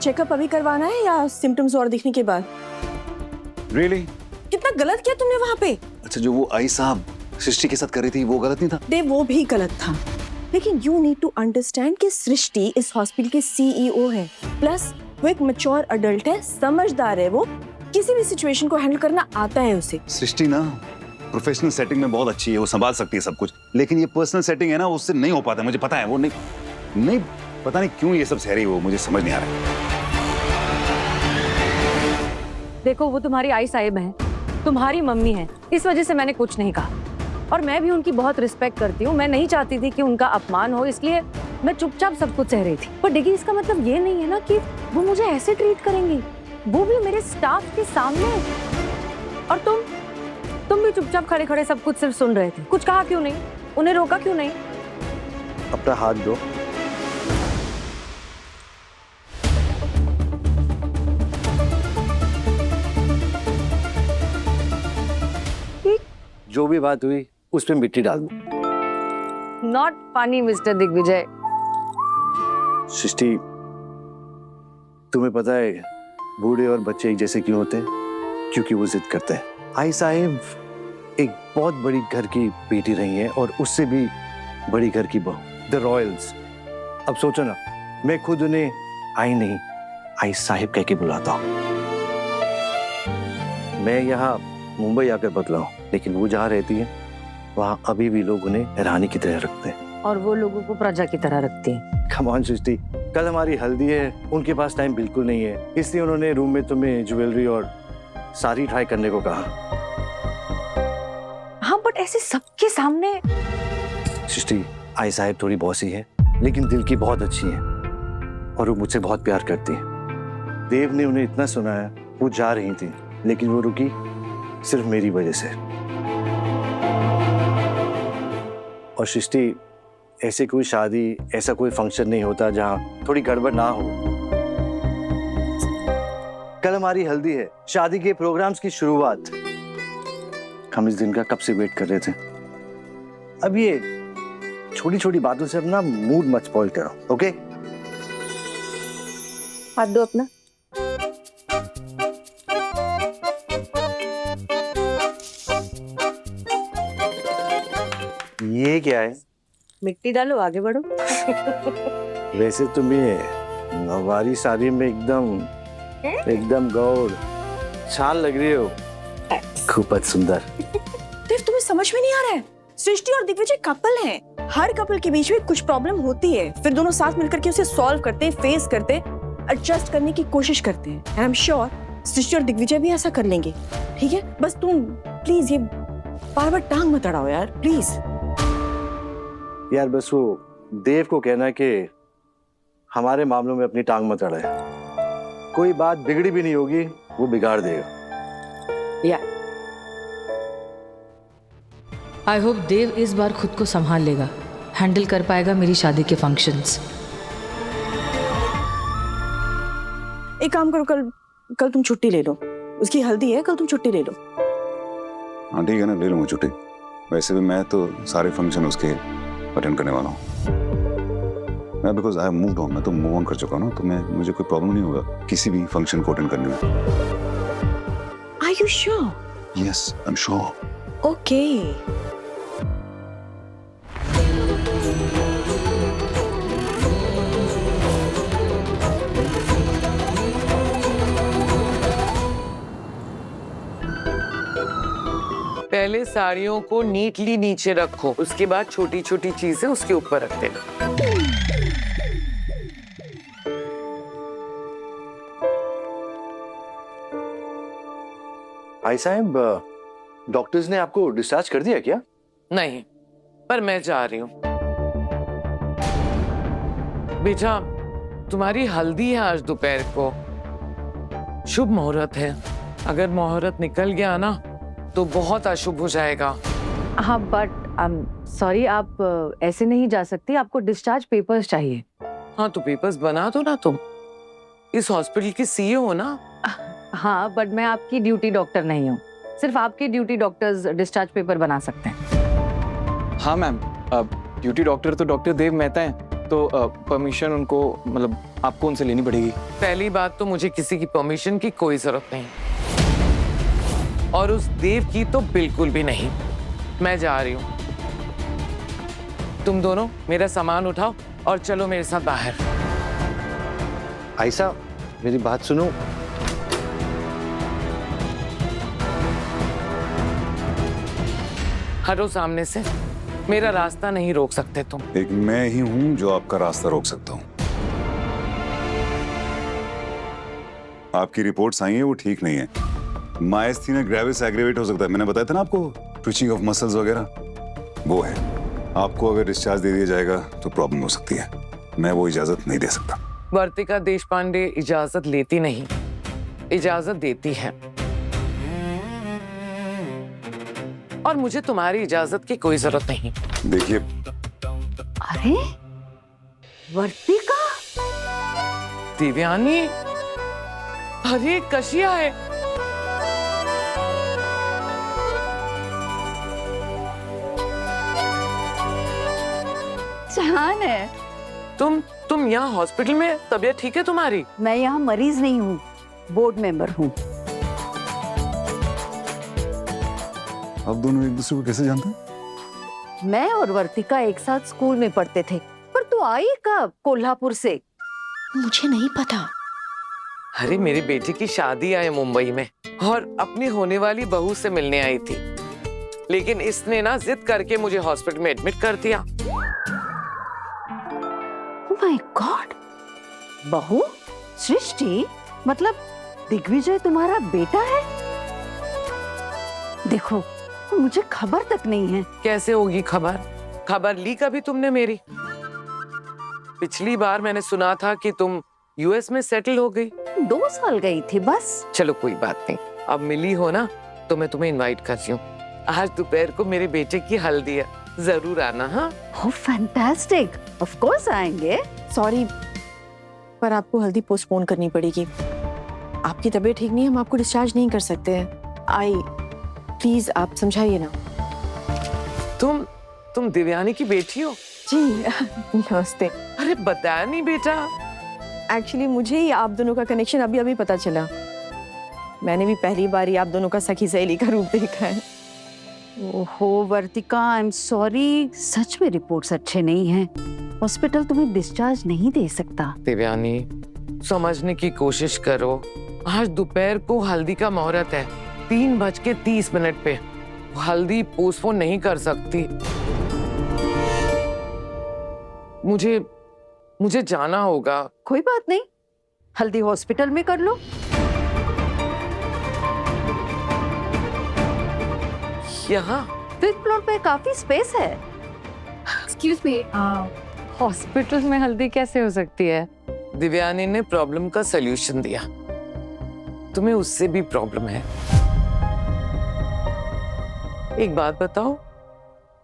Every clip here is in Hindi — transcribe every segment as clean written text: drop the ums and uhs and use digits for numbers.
चेकअप अभी करवाना है या सिम्टम्स और दिखने के बाद? Really? कितना गलत किया तुमने वहाँ पे। अच्छा, जो वो आई साहब सृष्टि के साथ कर रही थी वो गलत नहीं था? देव, वो भी गलत था, लेकिन यू नीड टू अंडरस्टैंड कि सृष्टि इस हॉस्पिटल के सीईओ है, प्लस वो एक मैच्योर अडल्ट है, समझदार है, वो किसी भी सिचुएशन को हैंडल करना आता है उसे। सृष्टि ना प्रोफेशनल सेटिंग में बहुत अच्छी है, वो संभाल सकती है सब कुछ, लेकिन ये पर्सनल सेटिंग है ना, उससे नहीं हो पाता, मुझे पता है। वो नहीं पता नहीं क्यों ये सब सह रही है, वो मुझे समझ नहीं आ रहा है। देखो, वो तुम्हारी आई साहिब हैं, तुम्हारी मम्मी है, इस वजह से मैंने कुछ नहीं कहा, और मैं भी उनकी बहुत रिस्पेक्ट करती हूँ। मैं नहीं चाहती थी कि उनका अपमान हो, इसलिए मैं चुपचाप सब कुछ सह रही थी। पर देखिए, इसका मतलब ये नहीं है ना कि वो मुझे ऐसे ट्रीट करेंगी, वो भी मेरे स्टाफ के सामने। और तुम भी चुपचाप खड़े खड़े सब कुछ सिर्फ सुन रहे थे, कुछ कहा क्यों नहीं? उन्हें रोका क्यों नहीं? अपना हाथ दो। जो भी बात हुई उस पे मिट्टी डाल दो। Not funny mister Digvijay. Srishti, तुम्हें पता है बूढ़े और बच्चे एक जैसे क्यों होते हैं? क्योंकि वो जिद करते हैं। आई साहिब एक बहुत बड़ी घर की बेटी रही है और उससे भी बड़ी घर की बहू, द रॉयल्स। अब सोचो ना, मैं खुद उन्हें आई नहीं, आई साहिब कह के बुलाता हूँ। मैं यहाँ मुंबई आकर बदला हूँ, लेकिन वो जहाँ रहती है वहाँ अभी भी लोग उन्हें रानी की तरह रखते हैं। और वो लोगों को प्रजा की तरह रखती है। कम ऑन सृष्टि, कल हमारी हल्दी है, उनके पास टाइम बिल्कुल नहीं है, इसलिए उन्होंने रूम में तुम्हें ज्वेलरी और साड़ी ट्राई करने को कहा। हाँ, बट ऐसे सबके सामने। सृष्टि, आई साहिब थोड़ी बॉसी है, लेकिन दिल की बहुत अच्छी है और वो मुझसे बहुत प्यार करती है। देव ने उन्हें इतना सुनाया, वो जा रही थी, लेकिन वो रुकी सिर्फ मेरी वजह से। और सृष्टि, ऐसे कोई शादी, ऐसा कोई फंक्शन नहीं होता जहां थोड़ी गड़बड़ ना हो। कल हमारी हल्दी है, शादी के प्रोग्राम्स की शुरुआत। हम इस दिन का कब से वेट कर रहे थे। अब ये छोटी छोटी बातों से अपना मूड मत स्पॉइल करो, ओके? हाथ दो अपना। ये क्या है? मिट्टी डालो, आगे बढ़ो। वैसे तुम ये नवारी साड़ी में एकदम गौर छान लग रही हो, खूब सुंदर। देव, तुम्हें समझ में नहीं आ रहा है? सृष्टि और दिग्विजय कपल हैं। हर कपल के बीच में कुछ प्रॉब्लम होती है, फिर दोनों साथ मिलकर के उसे सॉल्व करते हैं, फेस करते हैं, एडजस्ट करने की कोशिश करते हैं। एंड आई एम श्योर सृष्टि और दिग्विजय भी ऐसा कर लेंगे। ठीक है, बस तुम प्लीज ये बार बार टांग मत अड़ाओ यार, प्लीज। यार बस वो देव को कहना कि हमारे मामलों में अपनी टांग मत अड़ाए। कोई बात बिगड़ी भी नहीं होगी, वो बिगाड़ देगा। या आई होप देव इस बार खुद को संभाल लेगा, हैंडल कर पाएगा मेरी शादी के फंक्शंस। एक काम करो, कल तुम छुट्टी ले लो, उसकी हल्दी है, कल तुम छुट्टी ले लो। हाँ ठीक है ना, ले लूंगा छुट्टी। वैसे भी मैं तो सारे फंक्शन उसके अटेंड करने वाला हूँ। मैं बिकॉज आई मूव्ड ऑन, मैं तो मूव ऑन कर चुका हूँ ना, तो मुझे कोई प्रॉब्लम नहीं होगा किसी भी फंक्शन को अटेंड करने में। Are you sure? Yes, I am sure. Okay. पहले साड़ियों को नीटली नीचे रखो, उसके बाद छोटी छोटी चीजें उसके ऊपर रख देना। भाई साहब, डॉक्टर्स ने आपको डिस्चार्ज कर दिया क्या? नहीं, पर मैं जा रही हूँ। बेटा, तुम्हारी हल्दी है आज दोपहर को, शुभ मुहूर्त है। अगर मुहूर्त निकल गया ना तो बहुत अशुभ हो जाएगा। हाँ, बट सॉरी, आप ऐसे नहीं जा सकती, आपको डिस्चार्ज पेपर्स चाहिए। हाँ तो पेपर्स बना दो ना, तुम इस हॉस्पिटल की सीईओ हो ना। हाँ, बट मैं आपकी ड्यूटी डॉक्टर नहीं हूँ, सिर्फ आपके ड्यूटी डॉक्टर्स डिस्चार्ज पेपर बना सकते हैं। हाँ मैम, ड्यूटी डॉक्टर तो डॉक्टर देव मेहता हैं, तो परमिशन उनको मतलब आपको उनसे लेनी पड़ेगी। पहली बात तो मुझे किसी की परमिशन की कोई जरूरत नहीं, और उस देव की तो बिल्कुल भी नहीं। मैं जा रही हूँ। तुम दोनों मेरा सामान उठाओ और चलो मेरे साथ बाहर। आयशा, मेरी बात सुनो। हटो सामने से, मेरा रास्ता नहीं रोक सकते तुम। एक मैं ही हूं जो आपका रास्ता रोक सकता हूं। आपकी रिपोर्ट्स आई है वो ठीक नहीं है। माइस्थीनिया ग्रेविस एग्रेवेट हो सकता है, मैंने बताया था ना आपको, ट्विचिंग ऑफ मसल्स वगैरह वो है। आपको अगर डिस्चार्ज दे दिया जाएगा तो प्रॉब्लम हो सकती है। मैं वो इजाजत नहीं दे सकता। वर्तिका देशपांडे इजाजत लेती नहीं, इजाजत देती है, और मुझे तुम्हारी इजाजत की कोई जरूरत नहीं। देखिए, अरे वर्तिका, दिव्यानी, अरे कशी आहे? जहान है। तुम यहाँ हॉस्पिटल में? तबीयत ठीक है तुम्हारी? मैं यहाँ मरीज नहीं हूँ, बोर्ड मेंबर हूँ। आप दोनों एक दूसरे को कैसे जानते हैं? मैं और वर्तिका एक साथ स्कूल में पढ़ते थे। पर तू आई कब कोल्हापुर से? मुझे नहीं पता। अरे मेरी बेटी की शादी है मुंबई में, और अपनी होने वाली बहू से मिलने आई थी, लेकिन इसने ना जिद करके मुझे हॉस्पिटल में एडमिट कर दिया। ओह माय गॉड, बहू? सृष्टि, मतलब दिग्विजय तुम्हारा बेटा है? देखो, मुझे खबर तक नहीं है। कैसे होगी खबर? खबर ली कभी तुमने मेरी? पिछली बार मैंने सुना था कि तुम यूएस में सेटल हो गई। 2 साल गई थी बस। चलो कोई बात नहीं, अब मिली हो ना तो मैं तुम्हें इनवाइट कर रही हूँ। आज दोपहर को मेरे बेटे की हल्दी है, जरूर आना। हाँ, ओह फैंटास्टिक, ऑफ कोर्स आएंगे। सॉरी, पर आपको हल्दी पोस्टपोन करनी पड़ेगी। आपकी तबीयत ठीक नहीं है, हम आपको डिस्चार्ज नहीं कर सकते हैं। प्लीज आप समझाइए ना। तुम दिव्यानी की बेटी हो? जी नमस्ते। अरे बताया नहीं बेटा। एक्चुअली मुझे ही आप दोनों का कनेक्शन अभी अभी पता चला। मैंने भी पहली बार ही आप दोनों का सखी सहेली का रूप देखा है। ओहो वर्तिका, आई एम सॉरी, सच में रिपोर्ट्स अच्छे नहीं हैं। हॉस्पिटल तुम्हें डिस्चार्ज नहीं दे सकता। दिव्यानी, समझने की कोशिश करो। आज दोपहर को हल्दी का मुहूर्त है, 3:30 पे। हल्दी पोस्टपोन नहीं कर सकती। मुझे जाना होगा। कोई बात नहीं, हल्दी हॉस्पिटल में कर लो। यहाँ 5th फ्लोर पे काफी स्पेस है। एक्सक्यूज मी, हॉस्पिटल में हल्दी कैसे हो सकती है? दिव्यानी ने प्रॉब्लम का सलूशन दिया, तुम्हें उससे भी प्रॉब्लम है। एक बात बताओ,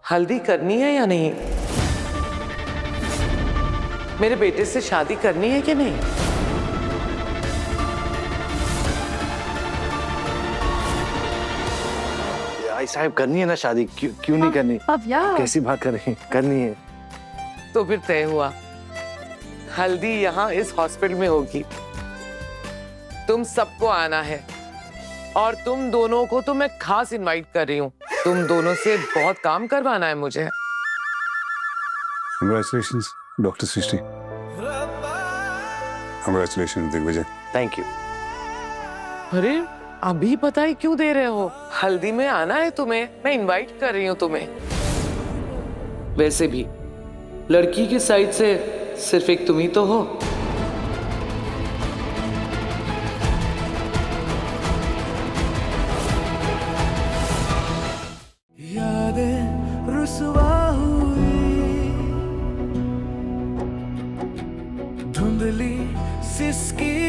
हल्दी करनी है या नहीं? मेरे बेटे से शादी करनी है कि नहीं? आई साहब, करनी है ना शादी, क्यों नहीं करनी? अब यार कैसी बात कर रही हैं? करनी है। तो फिर तय हुआ, हल्दी यहाँ इस हॉस्पिटल में होगी। तुम सबको आना है, और तुम दोनों को तो मैं खास इनवाइट कर रही हूँ। तुम दोनों से बहुत काम करवाना है मुझे। Congratulations, doctor Srishti. Congratulations, Digvijay. Thank you. अरे अभी बताई क्यों दे रहे हो? हल्दी में आना है तुम्हें, मैं इनवाइट कर रही हूँ तुम्हें। वैसे भी लड़की की साइड से सिर्फ एक तुम ही तो हो। यादें रुसवा हुई, धुंधली सिसकी